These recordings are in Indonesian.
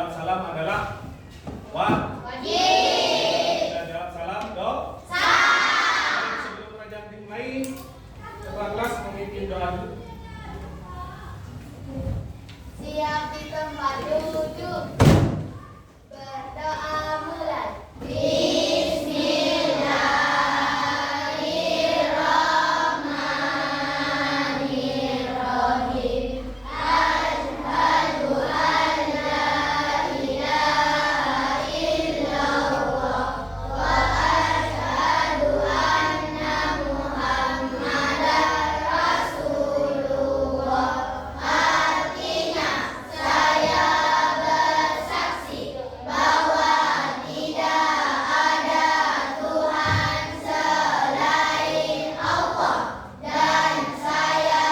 jawab salam adalah wajib. Tidak jawab salam dosa. Sebelum pengajian dimulai, kepala kelas memimpin doa dulu. Siap di tempat duduk. Berdoa mulai. Bismillahirrahmanirrahim. Asyhadu an la ilaha illallah wa asyhadu anna Muhammadan Rasulullah. Artinya, saya bersaksi bahwa tidak ada Tuhan selain Allah, dan saya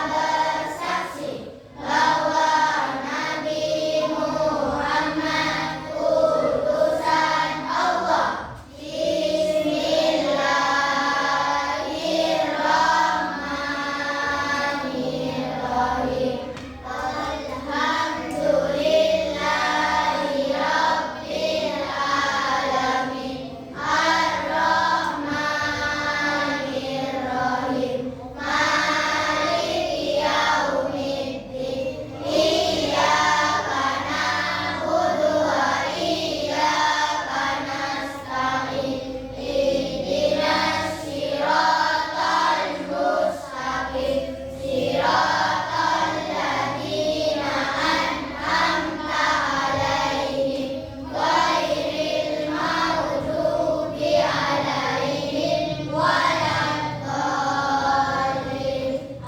bersaksi bahwa Nabi Muhammad utusan Allah. Bismillahirrahmanirrahim. Alhamdulillahi Rabbil Alamin. Ar-Rahmanirrahim. Maliki yaumiddin. Iyyaka na'budu wa iyyaka nasta'in. Ihdinas siratal mustaqim. Siratal ladzina an'amta 'alaihim ghairil maghdubi 'alaihim waladdallin.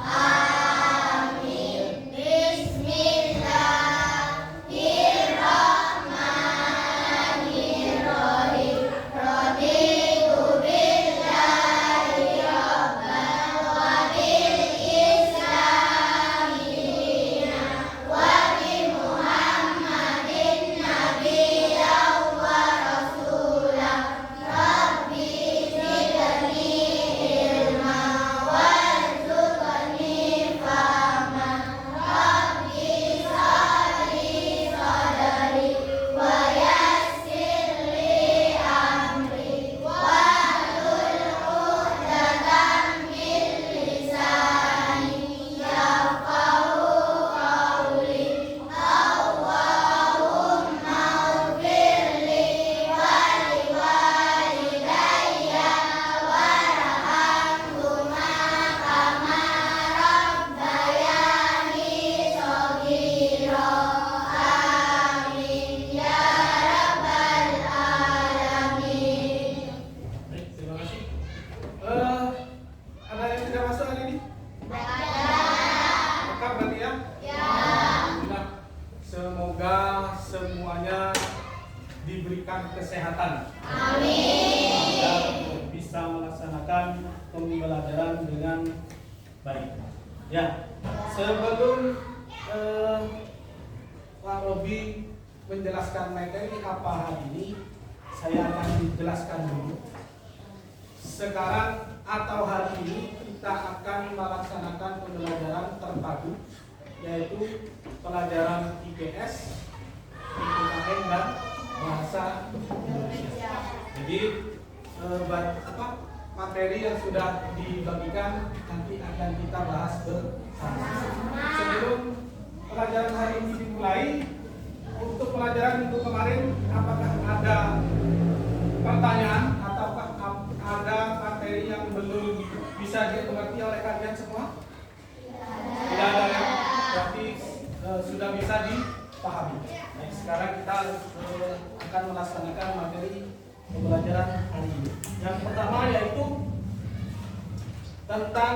Amin. Bismillahirrahmanirrahim. Raditu billahi rabban wa bil islami dinan wa bi Muhammadin nabiyyan wa rasulan. Rabbi zidni ilman warzuqni fahman. Rabbi shrahli sadri wa yassir li amri wahlul 'uqdatam min lisani yafqahu qawli. Allahumma ighfirli wa liwalidayya warhamhuma kama rabbayani shaghira. Amin ya rabbal alamin. Baik, terima kasih. Ada yang tidak masuk hari ini? Lengkap berarti ya? Alhamdulillah. Semoga semuanya diberikan kesehatan. Amin. Agar bisa melaksanakan pembelajaran dengan baik. Ya, sebelum Pak Robi menjelaskan materi apa hari ini, saya akan menjelaskan dulu. Sekarang atau hari ini kita akan melaksanakan pembelajaran terpadu, yaitu pelajaran IPS, IPKN dan bahasa Indonesia. Jadi materi yang sudah dibagikan nanti akan kita bahas bersama. Sebelum pelajaran hari ini dimulai, untuk pelajaran minggu kemarin, apakah ada pertanyaan ataukah ada materi yang belum bisa dimengerti oleh kalian semua? Tidak ada ya? Berarti sudah bisa dipahami. Baik, sekarang kita akan melaksanakan materi pembelajaran hari ini. Yang pertama yaitu tentang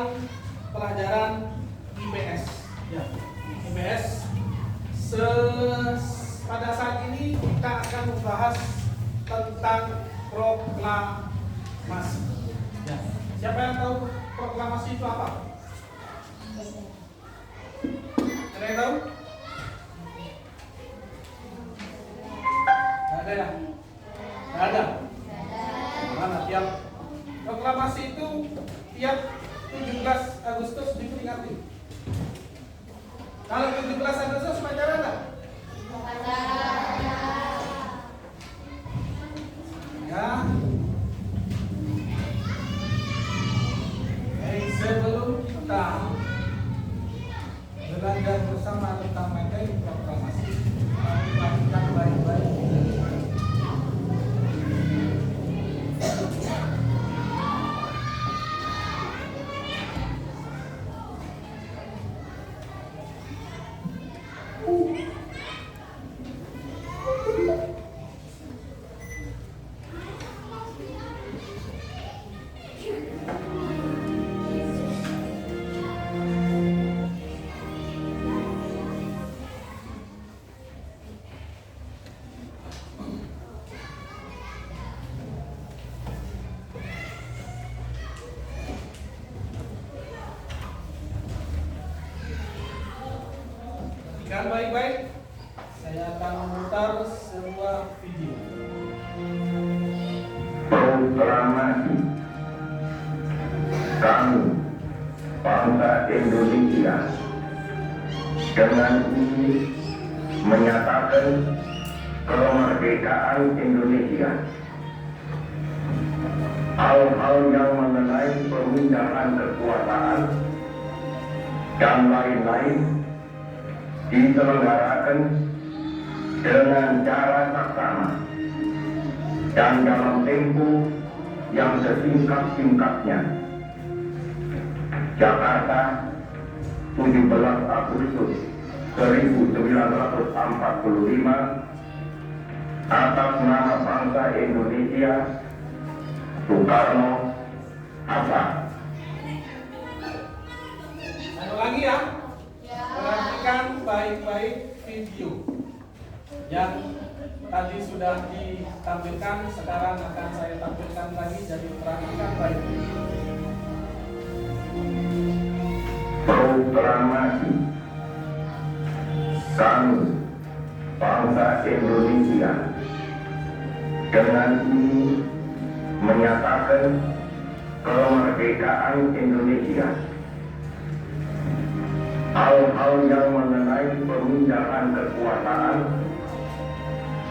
pelajaran IPS. Ya, IPS. Pada saat ini kita akan membahas tentang proklamasi. Ya. Siapa yang tahu proklamasi itu apa? Ada yang tahu? Tidak ada ya? Tidak ada. Mana tiap proklamasi itu tiap 17 Agustus diperingati. Kalau 17 Agustus pacaran enggak? Perhatikan baik-baik. Saya akan memutar sebuah video. Proklamasi kami bangsa Indonesia dengan ini menyatakan kemerdekaan Indonesia. Hal-hal yang mengenai pemindahan kekuasaan dan lain-lain diselenggarakan dengan cara saksama dan dalam tempo yang sesingkat-singkatnya. Jakarta, 17 Agustus 1945, atas nama bangsa Indonesia, Soekarno, Hatta. Saya ulangi ya. Perhatikan baik-baik video yang tadi sudah ditampilkan, sekarang akan saya tampilkan lagi, jadi perhatikan baik-baik. Proklamasi kami bangsa Indonesia dengan ini menyatakan kemerdekaan Indonesia. Hal-hal yang mengenai pemindahan kekuasaan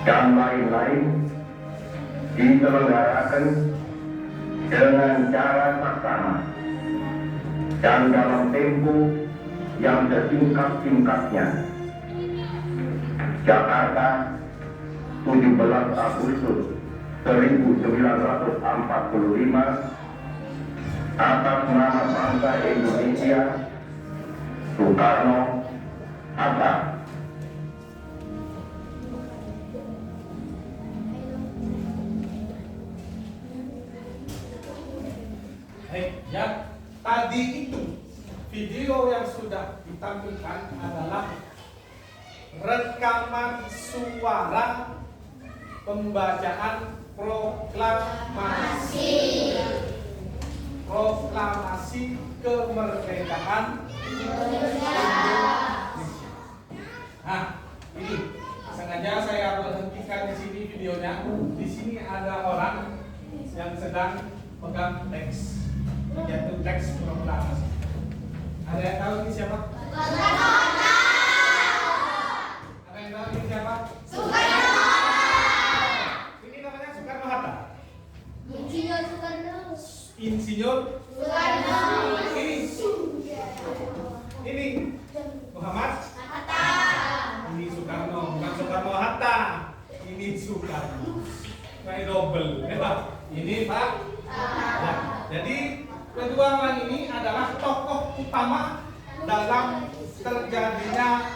dan lain-lain diselenggarakan dengan cara saksama dan dalam tempo yang sesingkat-singkatnya. Jakarta, 17 Agustus 1945, atas nama bangsa Indonesia, Soekarno, Hatta. Ya, tadi itu video yang sudah ditampilkan adalah rekaman suara pembacaan proklamasi kemerdekaan Indonesia. Nah, ini sengaja saya berhentikan di sini videonya. Di sini ada orang yang sedang pegang teks, yaitu teks proklamasi. Ada yang tahu ini siapa? Ada yang tahu ini siapa? Ini namanya Soekarno Hatta. Insinyur ini Muhammad Hatta. Ini Soekarno, bukan Soekarno Hatta. Ini Soekarno. Kayak double, ya. Ini Pak. Ya. Jadi kedua orang ini adalah tokoh utama dalam terjadinya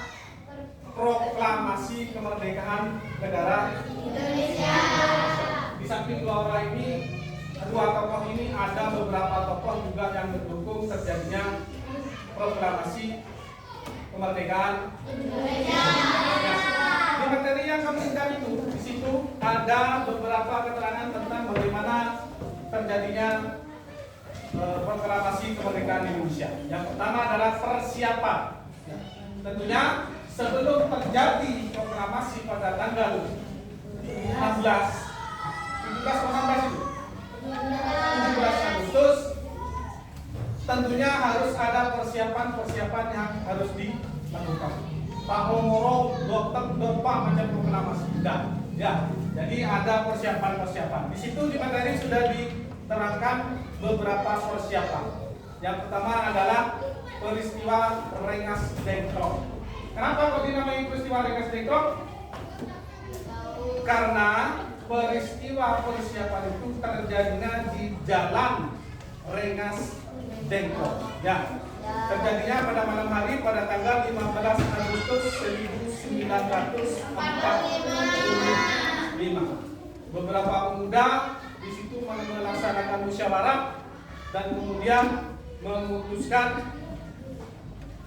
proklamasi kemerdekaan negara Indonesia. Di samping dua orang ini, kedua tokoh ini ada beberapa tokoh juga yang mendukung terjadinya proklamasi kemerdekaan Indonesia. Di materi yang kami undang itu, di situ ada beberapa keterangan tentang bagaimana terjadinya proklamasi kemerdekaan Indonesia. Yang pertama adalah persiapan. Tentunya sebelum terjadi proklamasi pada tanggal 17 itu 17 Agustus, tentunya harus ada persiapan yang harus dilakukan. Pak Romoro dokter macam proklamasi. Ya, jadi ada persiapan. Di situ di materi sudah diterangkan beberapa persiapan. Yang pertama adalah peristiwa Rengas Dengklok. Kenapa kok dinamai peristiwa Rengas Dengklok? Karena peristiwa persiapan itu terjadinya di Jalan Rengas Dengklok. Ya, terjadinya pada malam hari pada tanggal 15 Agustus 1945. Beberapa pemuda di situ melaksanakan musyawarah dan kemudian memutuskan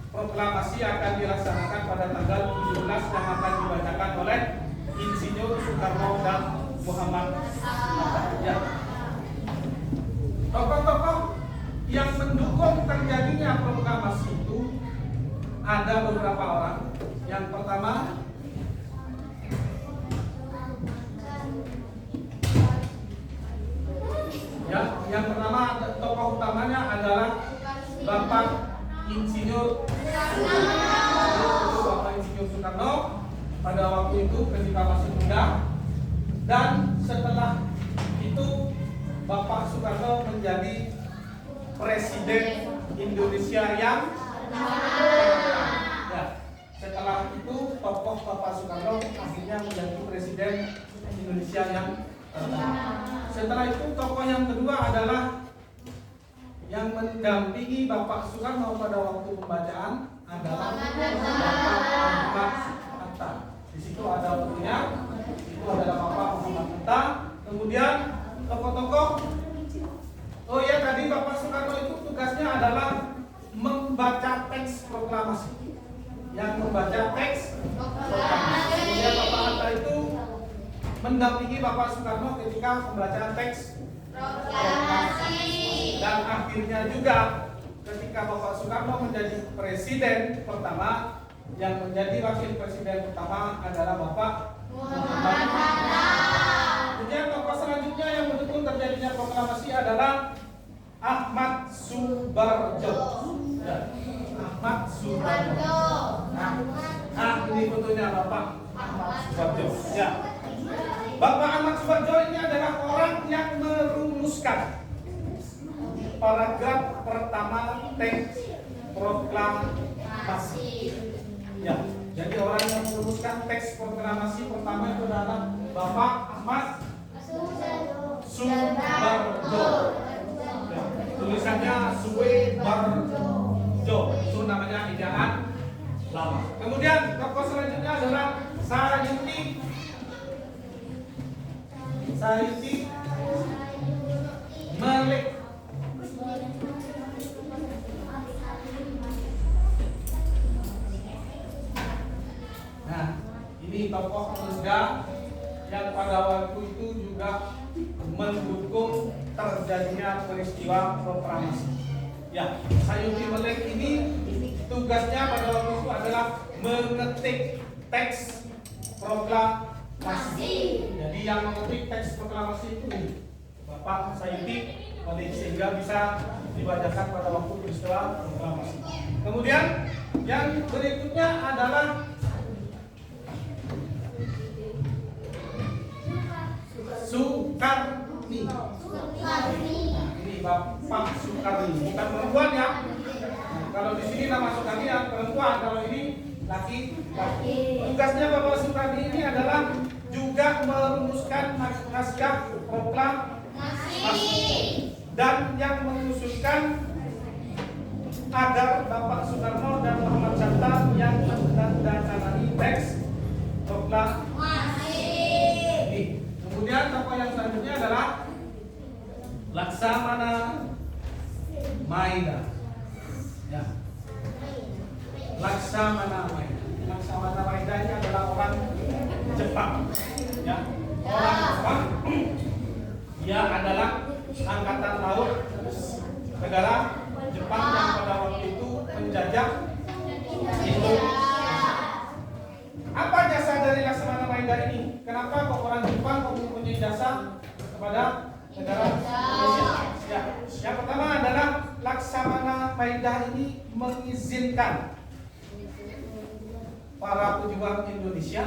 proklamasi akan dilaksanakan pada tanggal 17 yang akan dibacakan oleh Insinyur Soekarno dan Muhammad Hatta. Ya. Tokoh-tokoh yang mendukung terjadinya proklamasi itu ada beberapa orang. Yang Untuk Bapak Insinyur Soekarno pada waktu itu ketika masih muda, dan setelah itu Bapak Soekarno menjadi Presiden Indonesia yang ya, setelah itu tokoh Bapak Soekarno akhirnya menjadi Presiden Indonesia yang setelah itu tokoh yang kedua adalah yang mendampingi Bapak Soekarno pada waktu pembacaan adalah Bapak Muhammad Hatta. Di situ ada waktunya, itu adalah Bapak Muhammad Hatta. Kemudian tokoh-tokoh, oh ya, tadi Bapak Soekarno itu tugasnya adalah membaca teks proklamasi. Yang membaca teks proklamasi. Kemudian Bapak Hatta itu mendampingi Bapak Soekarno ketika pembacaan teks proklamasi. Dan akhirnya juga ketika Bapak Soekarno menjadi presiden pertama, yang menjadi wakil presiden pertama adalah Bapak Muhammad Hatta. Kemudian tokoh selanjutnya yang mendukung terjadinya proklamasi adalah Ahmad Subarjo. Ya, Ahmad Subarjo. Nah, ini fotonya Bapak Ahmad Subarjo. Ya. Bapak Ahmad Subarjo ini adalah orang yang merumuskan paragraf pertama teks proklamasi. Ya, jadi orang yang merumuskan teks proklamasi pertama itu adalah Bapak Ahmad Subarjo. Ya, tulisannya Subarjo. Itu namanya ejaan lama. Kemudian tokoh selanjutnya adalah Sayuti Malik. Nah, ini tokoh muda yang pada waktu itu juga mendukung terjadinya peristiwa proklamasi. Ya, Sayuti Malik ini tugasnya pada waktu itu adalah mengetik teks proklamasi. Jadi yang mengetik teks proklamasi itu Bapak Sayuti Malik, sehingga bisa dibacakan pada waktu peristiwa proklamasi. Kemudian yang berikutnya adalah Soekarni. Nah, ini Bapak Soekarni, bukan perempuan ya. Nah, kalau di sini nama Soekarni yang perempuan, kalau ini laki-laki. Tugasnya Bapak Soekarni ini adalah juga merumuskan naskah proklamasi dan yang mengusulkan agar Bapak Soekarno dan Muhammad Hatta yang menandatangani teks proklamasi. Kemudian tokoh yang selanjutnya adalah Laksamana Maida. Ya. Laksamana Maida. Laksamana Maida ini adalah orang Jepang. Ya. Orang Jepang. Dia adalah angkatan laut negara Jepang yang pada waktu itu menjajah Indonesia. Apa jasa dari Laksamana Maida ini? Kenapa kok orang Jepang mempunyai jasa kepada negara Indonesia? Ya, yang pertama adalah Laksamana Maida ini mengizinkan para pejuang Indonesia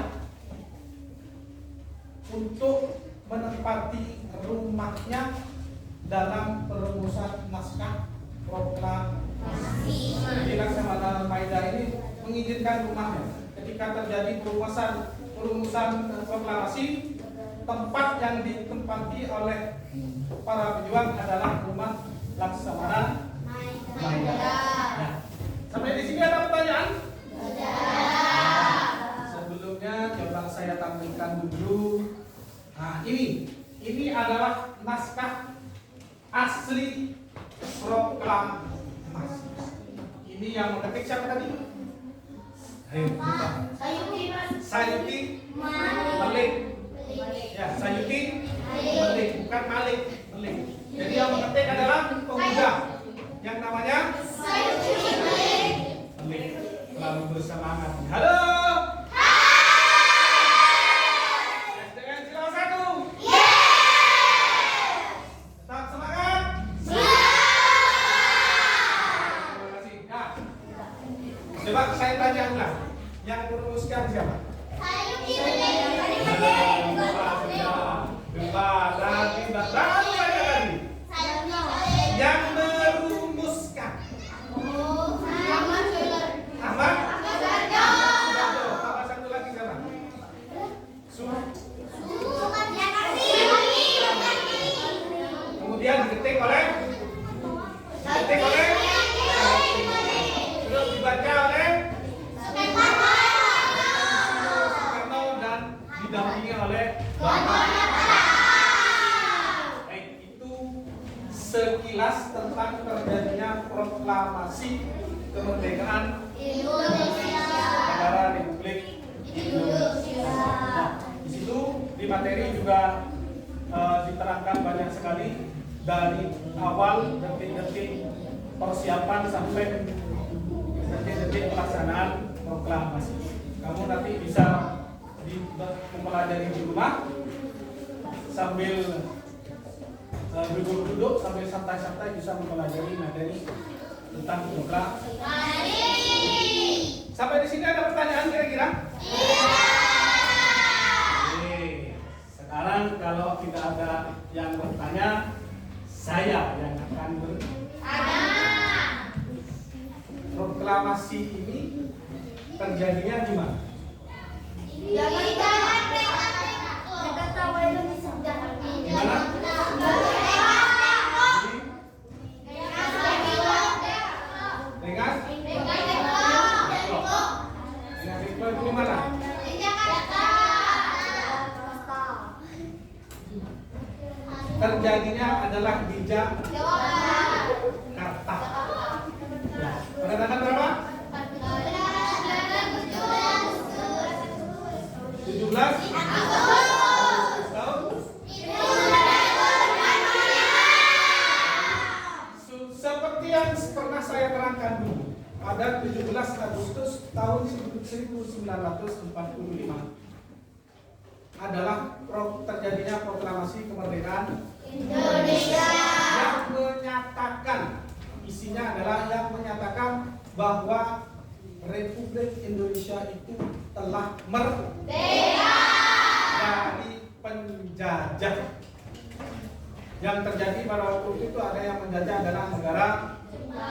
untuk menempati rumahnya dalam perumusan naskah proklamasi. Jadi Laksamana Maida ini mengizinkan rumahnya. Ketika terjadi perumusan proklamasi, tempat yang ditempati oleh para pejuang adalah rumah Laksamana Maida. Nah, sampai di sini ada pertanyaan? Sebelumnya coba saya tampilkan dulu. Nah, ini adalah naskah asli proklamasi. Ini yang mengetik siapa tadi? Sayuti Malik. Ya, Sayuti Malik, bukan Malik. Jadi yang mengetik adalah pemuda yang namanya Sayuti Malik. Lalu bersemangat. Halo. SDN Cilawat 1. Tetap semangat. Terima kasih. Ya. didampingi oleh Bapak. Baik, itu sekilas tentang terjadinya proklamasi kemerdekaan negara Republik Indonesia. Nah, di situ di materi juga diterangkan banyak sekali dari awal detik-detik persiapan sampai detik-detik pelaksanaan proklamasi. Kamu nanti bisa mempelajari di rumah sambil duduk-duduk, sambil santai-santai bisa mempelajari materi tentang proklamasi. Sampai di sini ada pertanyaan kira-kira? Oke, sekarang kalau tidak ada yang bertanya, saya yang akan proklamasi ini terjadinya di mana? Di mana? Rengas? Itu di mana? Terjadinya adalah di Jakarta. Pada tanggal berapa? 17 tahun. Seperti yang pernah saya terangkan dulu, pada 17 Agustus tahun 1945 adalah terjadinya proklamasi kemerdekaan Indonesia yang menyatakan, isinya adalah yang menyatakan bahwa Republik Indonesia itu telah merdeka dari penjajah. Yang terjadi pada waktu itu ada yang menjajah adalah negara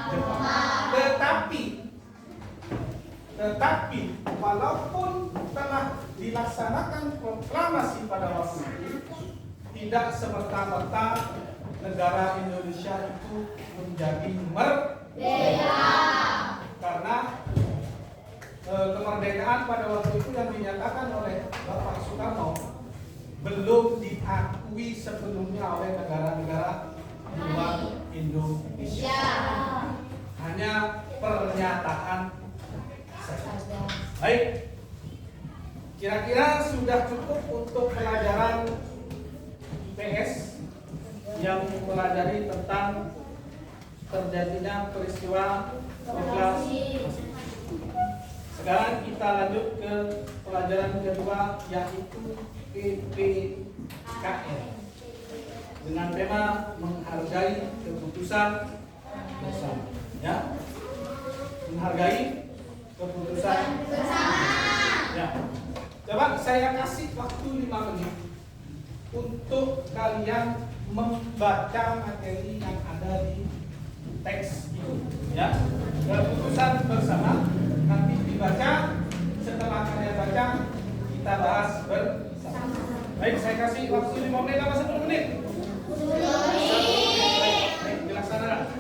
Jepang. Tetapi walaupun telah dilaksanakan proklamasi pada waktu itu, tidak semerta-merta negara Indonesia itu menjadi merdeka. Karena kemerdekaan pada waktu itu yang dinyatakan oleh Bapak Soekarno belum diakui sebelumnya oleh negara-negara di luar Indonesia. Hanya pernyataan saja. Baik, kira-kira sudah cukup untuk pelajaran IPS yang mempelajari tentang terjadinya peristiwa proklamasi. Sekarang kita lanjut ke pelajaran kedua, yaitu PPKN dengan tema menghargai keputusan bersama. Ya, menghargai keputusan bersama. Ya, coba saya kasih waktu 5 menit untuk kalian membaca materi yang ada di teks itu. Ya, keputusan bersama nanti dibaca. Setelah kalian baca, kita bahas bersama. Baik, saya kasih waktu 5 menit apa 10 menit? 10 menit. Baik, dilaksanakan.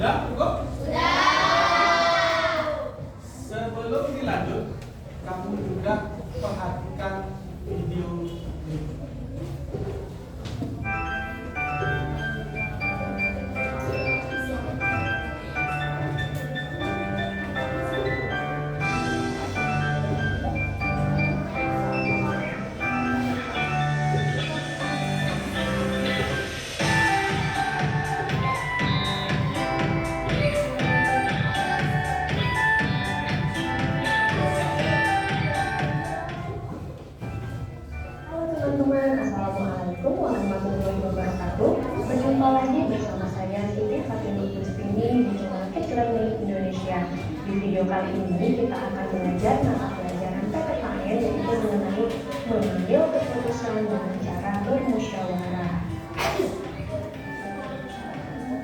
Sudah, cukup? Sebelum dilanjut, kamu juga perhatikan video ini. Teman-teman, Assalamualaikum warahmatullahi wabarakatuh. Berjumpa lagi bersama saya Siti Fatimah Lutfini di channel Kids Learning Indonesia. Di video kali ini kita akan belajar mata pelajaran PPKN yaitu mengenai mengambil keputusan dengan cara bermusyawarah.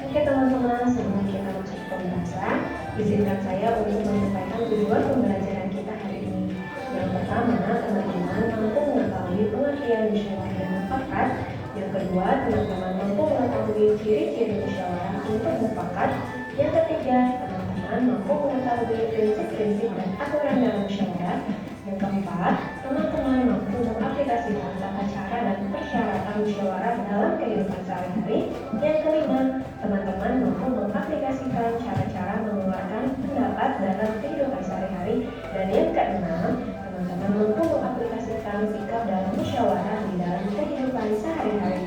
Oke teman-teman, sebelum kita masuk ke pembahasan, izinkan saya untuk menyampaikan tujuan pembelajaran kita hari ini. Yang pertama, teman-teman mampu mengetahui pengertian musyawarah dan mufakat. Yang kedua, teman-teman mampu mengetahui ciri-ciri musyawarah untuk mufakat. Yang ketiga, teman-teman mampu mengetahui prinsip-prinsip dan aturan dalam musyawarah. Yang keempat, teman-teman mampu mengaplikasikan tata cara dan persyaratan musyawarah dalam kehidupan sehari-hari. Yang kelima, teman-teman mampu mengaplikasikan cara-cara mengeluarkan pendapat dalam kehidupan sehari-hari. Dan yang keenam, teman-teman mampu mengaplikasikan sikap dalam musyawarah di dalam kehidupan sehari-hari.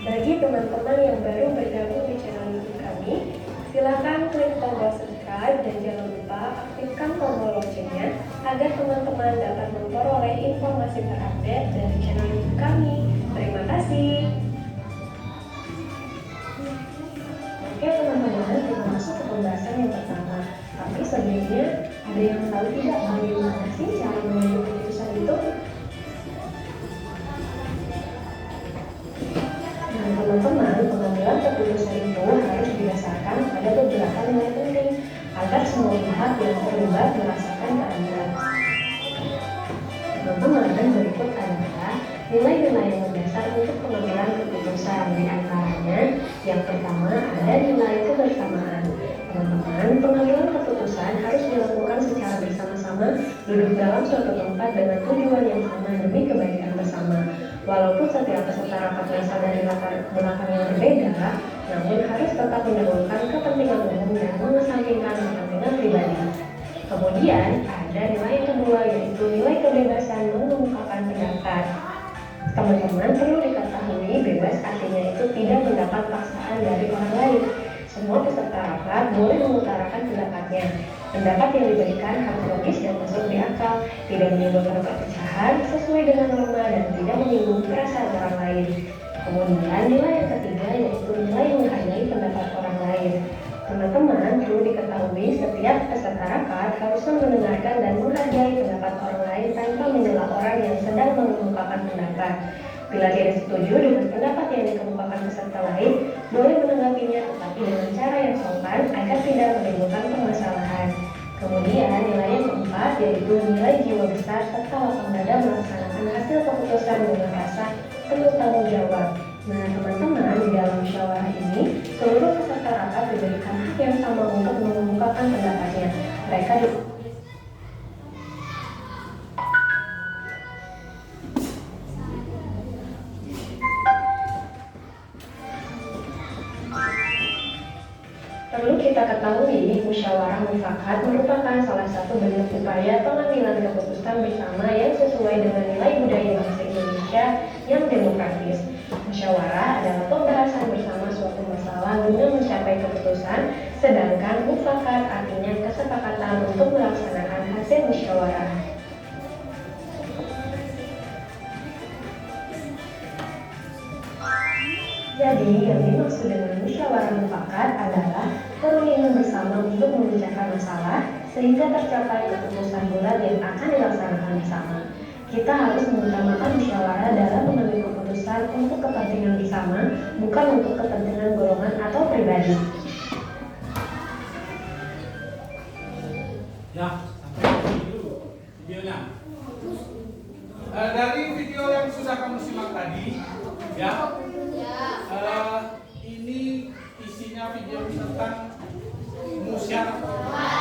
Bagi teman-teman yang baru bergabung di channel YouTube kami, silakan klik tombol subscribe dan jangan lupa aktifkan tombol loncengnya agar teman-teman dapat memperoleh informasi terupdate dari channel YouTube kami. Terima kasih. Oke teman-teman, kita masuk ke pembahasan yang pertama. Tapi sebelumnya, ada yang tahu tidak bagaimana sih cara mengambil keputusan itu? Nah teman-teman, pengambilan keputusan itu harus didasarkan pada beberapa nilai penting agar semua pihak yang terlibat merasakan keadilan. Teman-teman, berikut adalah nilai-nilai yang mendasar untuk pengambilan keputusan. Di antaranya, yang pertama ada nilai kebersamaan. Teman-teman, pengambilan keputusan harus dilakukan secara bersama-sama, duduk dalam suatu tempat dengan tujuan yang sama demi kebaikan bersama. Walaupun setiap peserta rapat berasal dari latar belakang yang berbeda, namun harus tetap mendahulukan kepentingan umum dan mengesampingkan kepentingan pribadi. Kemudian ada nilai kedua yaitu nilai kebebasan mengungkapkan pendapat. Teman-teman perlu diketahui bebas artinya itu tidak mendapat paksaan dari orang lain. Semua peserta rapat boleh mengutarakan pendapatnya. Pendapat yang diberikan harus logis dan masuk di akal, tidak menimbulkan perpecahan, sesuai dengan norma dan tidak menyinggung perasaan orang lain. Kemudian nilai yang ketiga yaitu nilai menghargai pendapat orang lain. Teman-teman perlu diketahui setiap peserta rapat harusnya mendengarkan dan menghargai pendapat orang lain tanpa menyela orang yang sedang mengemukakan pendapat. Bila tidak setuju dengan pendapat yang dikemukakan peserta lain, boleh menanggapinya tetapi dengan cara yang sopan agar tidak menimbulkan permasalahan. Kemudian nilai yang keempat yaitu nilai jiwa besar serta lapang dada melaksanakan hasil keputusan dengan rasa penuh tanggung jawab. Nah, teman-teman, di dalam musyawarah ini, seluruh peserta rapat diberikan hak yang sama untuk mengemukakan pendapatnya. Mereka Perlu kita ketahui, musyawarah mufakat merupakan salah satu bentuk upaya pengambilan keputusan bersama yang sesuai dengan nilai budaya bangsa Indonesia yang demokratis. Musyawarah adalah pembahasan bersama suatu masalah guna mencapai keputusan, sedangkan mufakat artinya kesepakatan untuk melaksanakan hasil musyawarah. Jadi, yang dimaksud dengan musyawarah mufakat adalah perundingan bersama untuk memecahkan masalah sehingga tercapai keputusan bulat yang akan dilaksanakan bersama. Kita harus mengutamakan musyawarah dalam mengambil keputusan untuk kepentingan bersama, bukan untuk kepentingan golongan atau pribadi. Ya, sampai dulu videonya. Dari video yang sudah kamu simak tadi, ya, ini isinya video tentang musyawarah.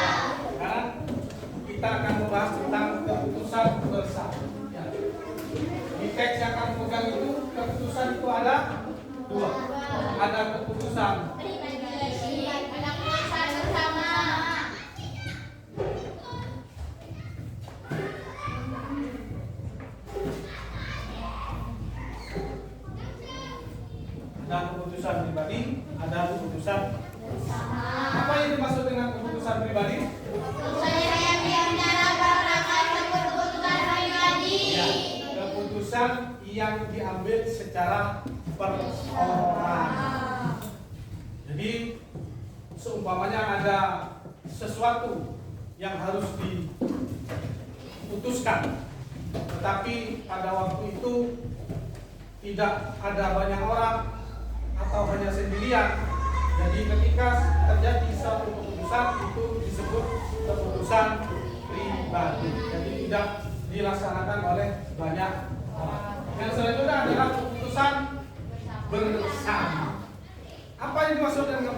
Ya, sekarang kita akan membahas tentang keputusan bersama. Ya. Di teks yang kamu pegang itu, keputusan itu ada dua. Ada keputusan pribadi, ada keputusan bersama. Apa yang dimaksud dengan keputusan pribadi? Ya, keputusan yang diambil secara perorangan. Jadi seumpamanya ada sesuatu yang harus diputuskan, tetapi pada waktu itu tidak ada banyak orang atau hanya sendirian. Jadi ketika terjadi suatu keputusan itu disebut keputusan pribadi. Jadi tidak dilaksanakan oleh banyak orang. Yang selanjutnya adalah keputusan bersama. Apa yang dimaksud dengan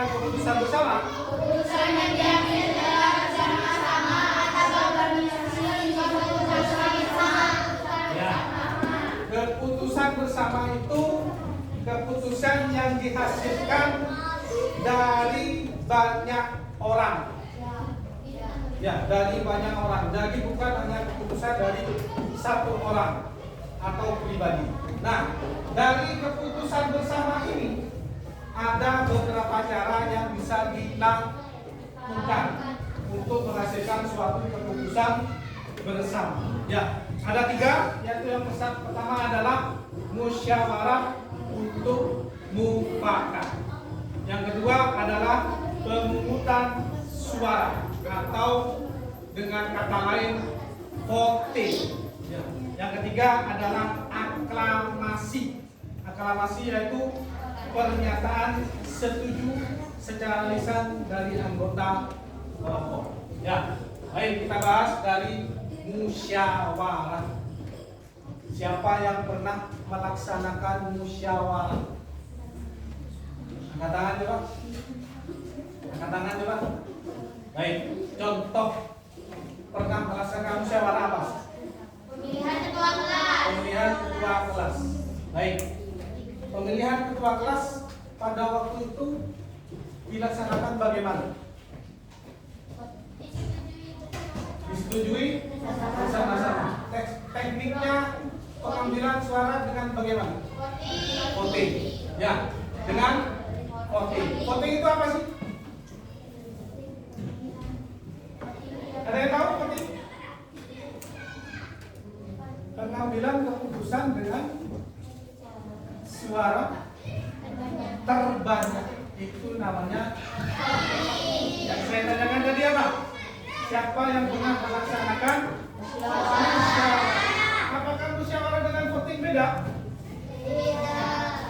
keputusan bersama? Keputusan yang diambil secara bersama-sama atas organisasi keputusan bersama. Ya. Keputusan bersama itu keputusan yang dihasilkan dari banyak orang. Ya, dari banyak orang. Jadi bukan hanya keputusan dari satu orang atau pribadi. Nah, dari keputusan bersama ini ada beberapa cara yang bisa dilakukan untuk menghasilkan suatu keputusan bersama. Ya, ada 3, yaitu yang pertama adalah musyawarah untuk mufakat. Yang kedua adalah pemungutan suara atau dengan kata lain voting. Ya. Yang ketiga adalah aklamasi. Aklamasi yaitu pernyataan setuju secara lisan dari anggota kelompok. Ya, baik, kita bahas dari musyawarah. Siapa yang pernah melaksanakan musyawarah? Angkat tangan coba. Angkat tangan coba. Baik, contoh pernah melaksanakan musyawarah apa? Pemilihan ketua kelas. Pemilihan ketua kelas. Baik. Pemilihan ketua kelas pada waktu itu dilaksanakan bagaimana? Disetujui bersama-sama. Tekniknya pengambilan suara dengan bagaimana? Voting. Ya, dengan voting. Voting itu apa sih? Ada yang tahu voting? Pengambilan keputusan dengan suara terbanyak, itu namanya. Yang saya tanyakan tadi apa? Siapa yang pernah melaksanakan musyawarah? Apakah musyawarah dengan voting beda?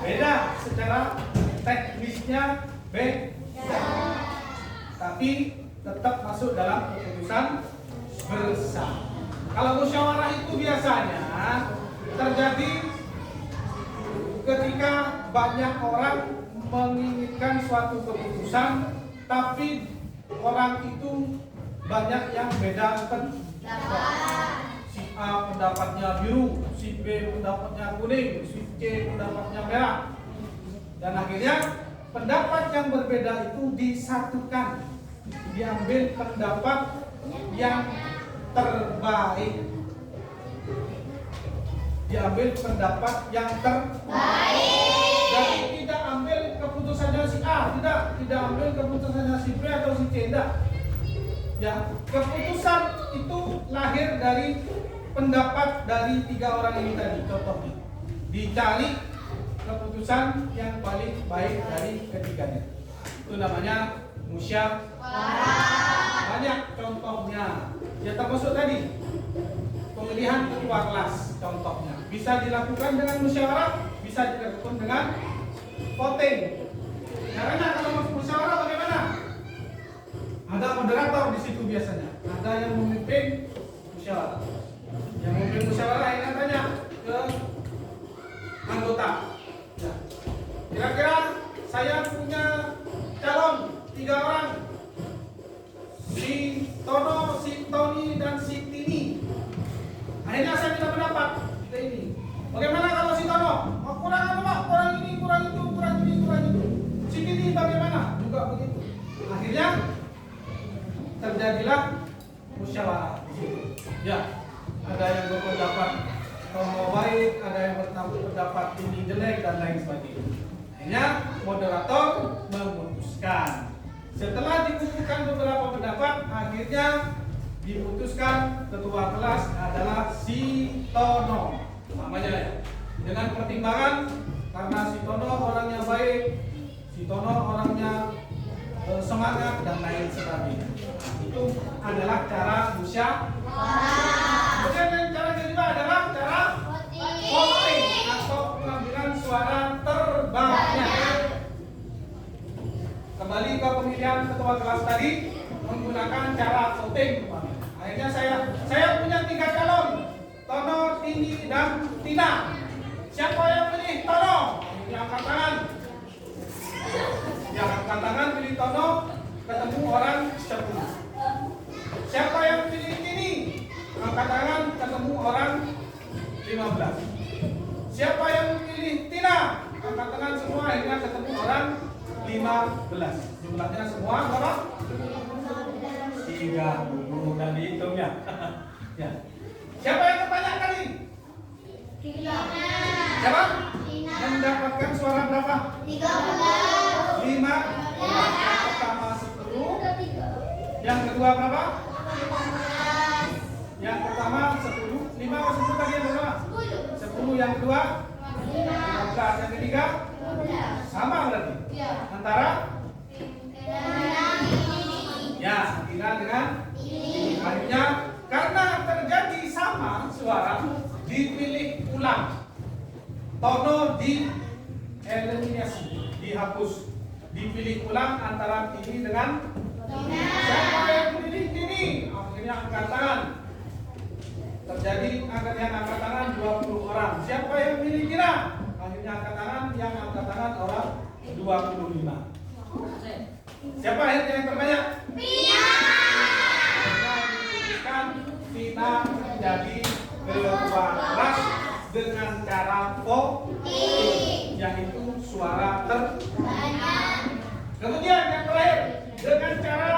Beda, secara teknisnya beda. Tapi tetap masuk dalam keputusan bersama. Kalau musyawarah itu biasanya terjadi ketika banyak orang menginginkan suatu keputusan, tapi orang itu banyak yang beda pendapat. Si A pendapatnya biru, si B pendapatnya kuning, si C pendapatnya merah. Dan akhirnya pendapat yang berbeda itu disatukan, diambil pendapat yang terbaik. Diambil pendapat yang terbaik. Jadi tidak ambil keputusannya si A, tidak ambil keputusannya si B atau si C, tidak. Ya, keputusan itu lahir dari pendapat dari 3 orang ini tadi. Contohnya, dicari keputusan yang paling baik dari ketiganya. Itu namanya musyawarah. Banyak contohnya. Ya termasuk tadi pemilihan ketua kelas contohnya. Bisa dilakukan dengan musyawarah, bisa dilakukan dengan voting. Caranya kalau musyawarah bagaimana? Ada moderator di situ biasanya. Ada yang memimpin musyawarah. Yang memimpin musyawarah ini tanya ke anggota. Ya. Kira-kira saya punya calon 3 orang. Si Tono, si Tony, dan si Tini. Akhirnya saya minta pendapat kita ini. Bagaimana kalau si Tono? Oh, kurang apa Pak? Kurang ini, kurang itu, kurang ini, kurang itu. Si Tini bagaimana? Juga begitu. Akhirnya terjadilah musyawarah di situ. Ya, ada yang berpendapat Tono baik, ada yang berpendapat Tini jelek dan lain sebagainya. Akhirnya moderator memutuskan. Setelah dikumpulkan beberapa pendapat, akhirnya diputuskan ketua kelas adalah si Tono. Namanya ya. Dengan pertimbangan karena si Tono orangnya baik, si Tono orangnya semangat dan lain sebagainya. Itu adalah cara musyawarah. Kemudian yang cara kedua adalah cara voting atau pengambilan suara terbanyak. Kembali ke pemilihan ketua kelas tadi menggunakan cara voting. Akhirnya saya punya 3 calon, Tono, Tini, dan Tina. Siapa yang pilih Tono? Yang angkat tangan. Yang angkat tangan pilih Tono, ketemu orang 10. Siapa yang pilih Tini? Angkat tangan, ketemu orang 15. Siapa yang pilih Tina? Angkat tangan semua, akhirnya ketemu orang 15. Jumlahnya semua berapa? 30. Dan dihitung ya. Ya. Siapa yang terbanyak kali? Siapa? Mendapatkan suara berapa? 5. Yang pertama 10. Yang kedua berapa? Yang pertama 10. 5 atau 10 tadi yang berapa? 10. Yang kedua 15. Yang ketiga sama berarti. Antara ya, Tina dengan ini. Akhirnya karena terjadi sama suara, dipilih ulang. Tono di eliminasi, dihapus. Dipilih ulang antara Tini dengan siapa yang pilih Tini? Akhirnya angkat tangan. Terjadi yang angkat tangan 20 orang. Siapa yang pilih Tina? Akhirnya angkat tangan, yang angkat tangan orang 25. Siapa akhirnya yang terbanyak? Tina. Diputuskan Tina menjadi ketua kelas dengan cara voting, yaitu suara terbanyak. Kemudian yang terakhir dengan cara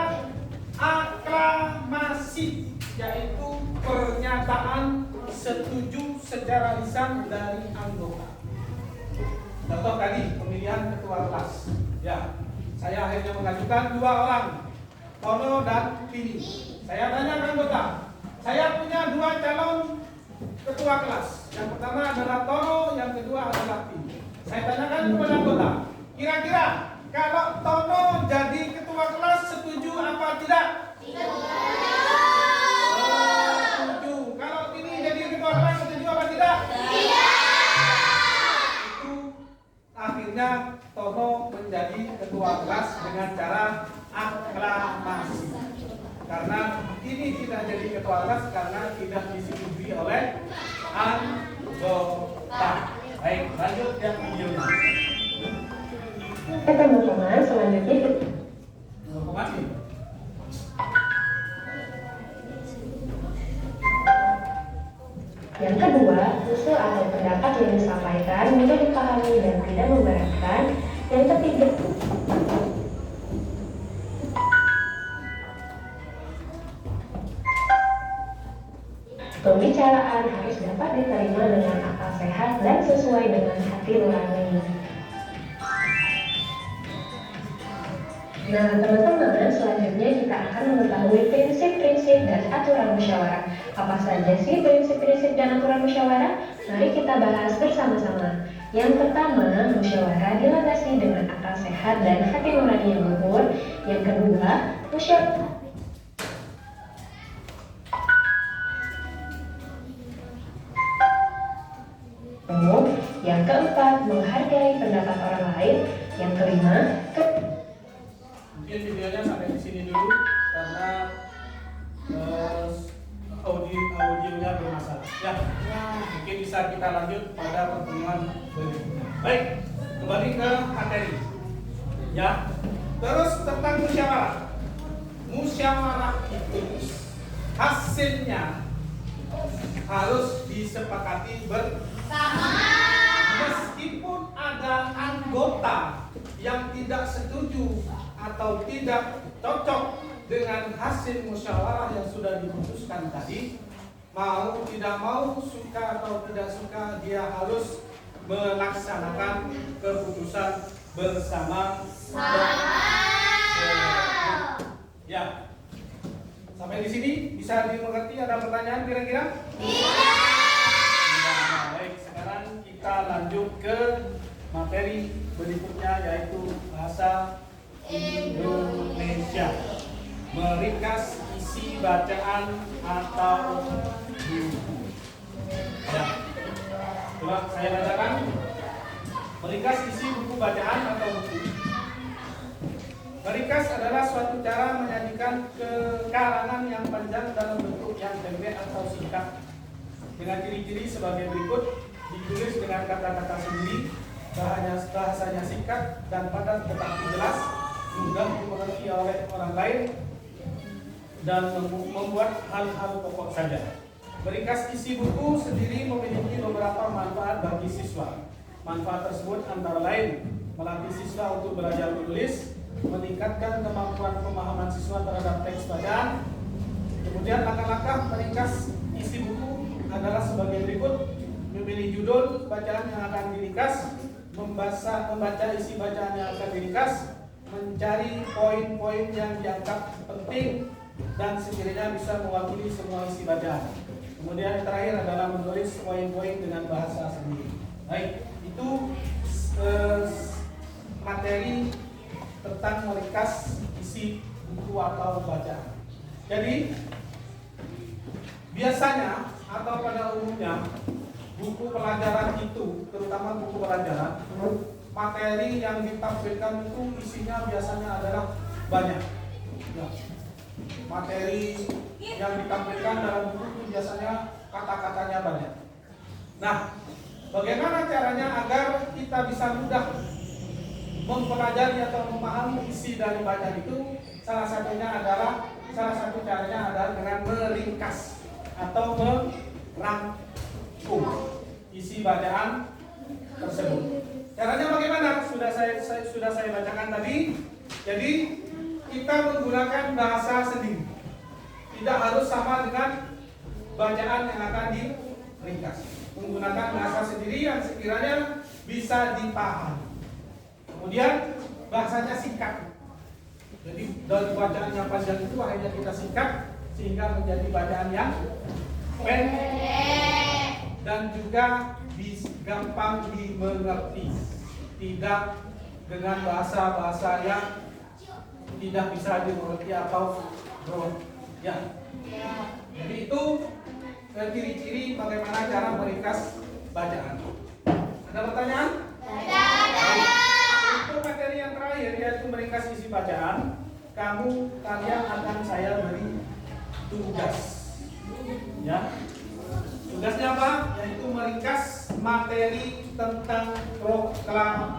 aklamasi, yaitu pernyataan setuju secara lisan dari anggota. Contoh tadi pemilihan ketua kelas. Ya, saya akhirnya mengajukan 2 orang, Tono dan Tini. Saya tanya ke anggota, saya punya 2 calon ketua kelas. Yang pertama adalah Tono, yang kedua adalah Tini. Saya tanyakan kepada anggota, kira-kira kalau Tono jadi ketua kelas setuju apa tidak? Setuju. Kalau Tini jadi ketua kelas setuju apa tidak? Itu akhirnya Tono menjadi ketua kelas dengan cara aklamasi. Karena ini tidak jadi ketua kelas karena tidak disetujui oleh anggota. Anggota. Baik, lanjut yang videonya. Teman-teman, selanjutnya Mati. yang kedua, usul atau pendapat yang disampaikan mudah dipahami dan tidak memberatkan. Yang ketiga, pembicaraan harus dapat diterima dengan akal sehat dan sesuai dengan hati nurani. Nah, teman-teman, selanjutnya kita akan mengetahui prinsip-prinsip dan aturan musyawarah. Apa saja sih prinsip-prinsip dan aturan musyawarah? Mari kita bahas bersama-sama. Yang pertama, musyawarah dilandasi dengan akal sehat dan hati nurani yang luhur. Yang kedua, musyawarah yang keempat, menghargai pendapat orang lain. Yang kelima, Mungkin videonya sampai di sini dulu karena audionya bermasalah. Ya, mungkin bisa kita lanjut pada pertemuan berikutnya. Baik, kembali ke materi. Ya, terus tentang musyawarah. Musyawarah itu hasilnya harus disepakati bersama. Meskipun ada anggota yang tidak setuju atau tidak cocok dengan hasil musyawarah yang sudah diputuskan tadi, mau tidak mau, suka atau tidak suka, dia harus melaksanakan keputusan bersama. Ya, sampai di sini bisa dimengerti? Ada pertanyaan kira-kira? Baik, sekarang kita lanjut ke materi berikutnya, yaitu bahasa Indonesia. Meringkas isi bacaan atau buku. Ya. Coba saya bacakan. Meringkas isi buku bacaan atau buku. Meringkas adalah suatu cara menyajikan karangan yang panjang dalam bentuk yang pendek atau singkat dengan ciri-ciri sebagai berikut: ditulis dengan kata-kata sendiri, bahasanya singkat dan padat tetapi jelas, mudah dimengerti oleh orang lain, dan membuat hal-hal pokok saja. Meringkas isi buku sendiri memiliki beberapa manfaat bagi siswa. Manfaat tersebut antara lain melatih siswa untuk belajar menulis, meningkatkan kemampuan pemahaman siswa terhadap teks bacaan. Kemudian langkah-langkah meringkas isi buku adalah sebagai berikut: memilih judul bacaan yang akan diringkas, membaca isi bacaan yang akan diringkas, mencari poin-poin yang dianggap penting dan sekiranya bisa mewakili semua isi bacaan. Kemudian yang terakhir adalah menulis poin-poin dengan bahasa sendiri. Baik, itu materi tentang meringkas isi buku atau bacaan. Jadi biasanya atau pada umumnya buku pelajaran itu, terutama buku pelajaran, materi yang ditampilkan itu isinya biasanya adalah banyak. Ya. Materi yang ditampilkan dalam buku itu biasanya kata-katanya banyak. Nah, bagaimana caranya agar kita bisa mudah mempelajari atau memahami isi dari bacaan itu? Salah satu caranya adalah dengan meringkas atau merangkum isi bacaan tersebut. Caranya bagaimana? Sudah saya bacakan tadi. Jadi kita menggunakan bahasa sendiri. Tidak harus sama dengan bacaan yang akan diringkas. Menggunakan bahasa sendiri yang sekiranya bisa dipahami. Kemudian bahasanya singkat. Jadi dari bacaan yang panjang itu akhirnya kita singkat sehingga menjadi bacaan yang pendek dan juga gampang dimengerti. Tidak dengan bahasa-bahasa yang tidak bisa dimengerti atau ya. Jadi itu ciri-ciri bagaimana cara meringkas bacaan. Ada pertanyaan? Untuk materi yang terakhir, yaitu meringkas isi bacaan, kalian akan saya beri tugas. Ya. Tugasnya apa? Yaitu meringkas materi tentang proklamasi.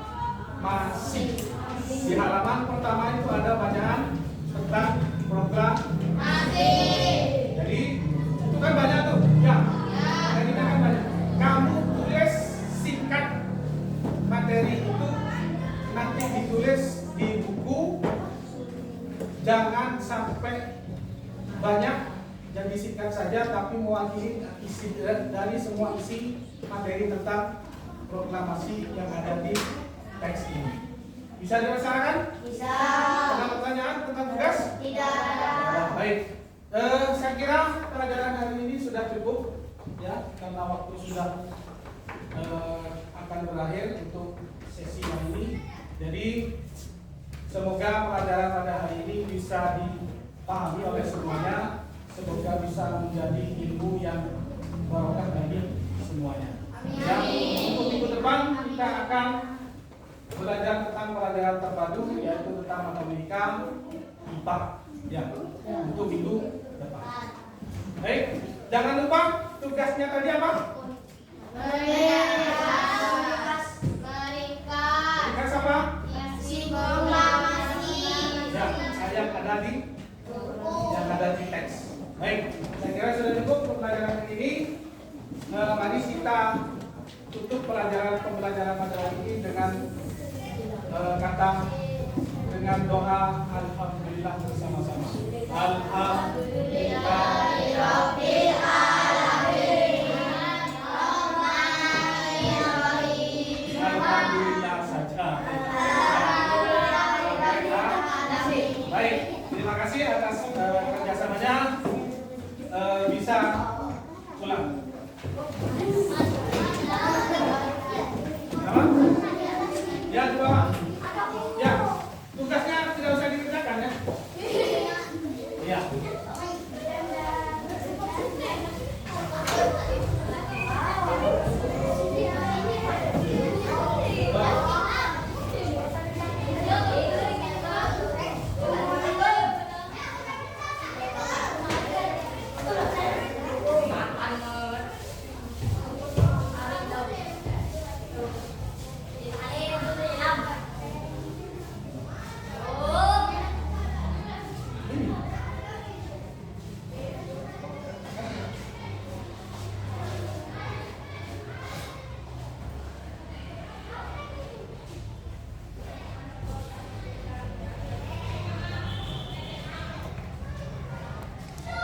Di halaman pertama itu ada bacaan tentang proklamasi. Jadi itu kan banyak tuh, ya. Jadi kan banyak. Kamu tulis singkat materi itu, nanti ditulis di buku. Jangan sampai banyak, jadi singkat saja tapi mewakili isi dari semua isi materi tentang proklamasi yang ada di teks ini. Bisa dilaksanakan? Bisa. Ada pertanyaan tentang tugas? Tidak. Baik. Saya kira pelajaran hari ini sudah cukup, ya, karena waktu sudah akan berakhir untuk sesi yang ini. Jadi semoga pelajaran pada hari ini bisa dipahami oleh semuanya. Semoga bisa menjadi ilmu yang barokah bagi semuanya. Ya, untuk minggu depan kita akan belajar tentang pelajaran terpadu, yaitu tentang matematika IPA. Ya, untuk minggu depan. Baik, jangan lupa tugasnya tadi apa? Tugas apa? Ya, yang ada di teks. Baik, saya kira sudah cukup untuk pelajaran ini. Mari kita tutup pembelajaran pada hari ini dengan dengan doa alhamdulillah bersama-sama. Alhamdulillah.